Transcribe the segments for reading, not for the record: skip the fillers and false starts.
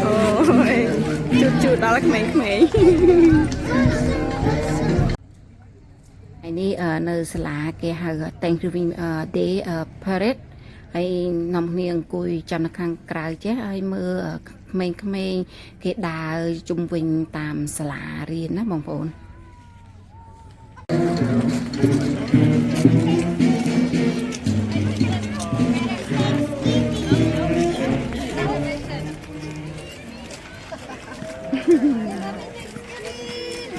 Ôi, chút chút đó là mấyនេះនៅសាលាគេហៅ Thanksgiving Day Parade ហើយនាំគ្នាអង្គុយចាំនៅខាងក្រៅចេះហើយមើលក្មេងៗគេដើរជុំវិញតាមសាលារៀនណាបងប្អូន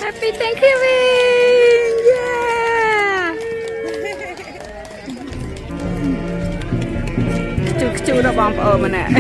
Happy Thanksgiving! Yeah! ជូដល់បងប្អូនម្នាក់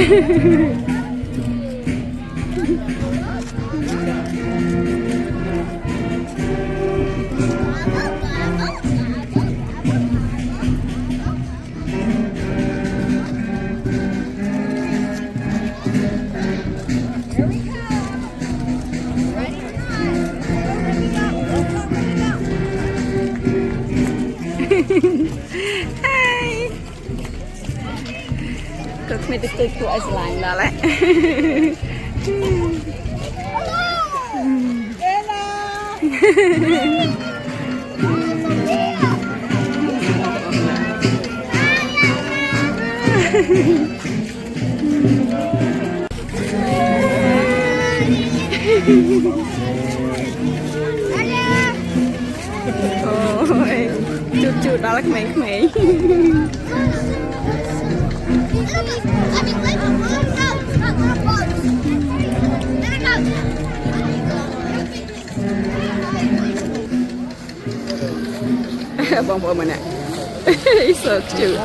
ก็ไม่ได้ตื่นตัวไอ้สลายแล้วแหละโอ้ยจุดๆแล้วក្មេងៗបងប្អូនម្នាក់ He's so cute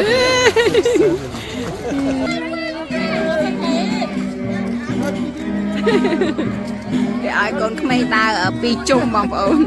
គេឲ្យកូនក្មេងដើរពីជុំបងប្អូន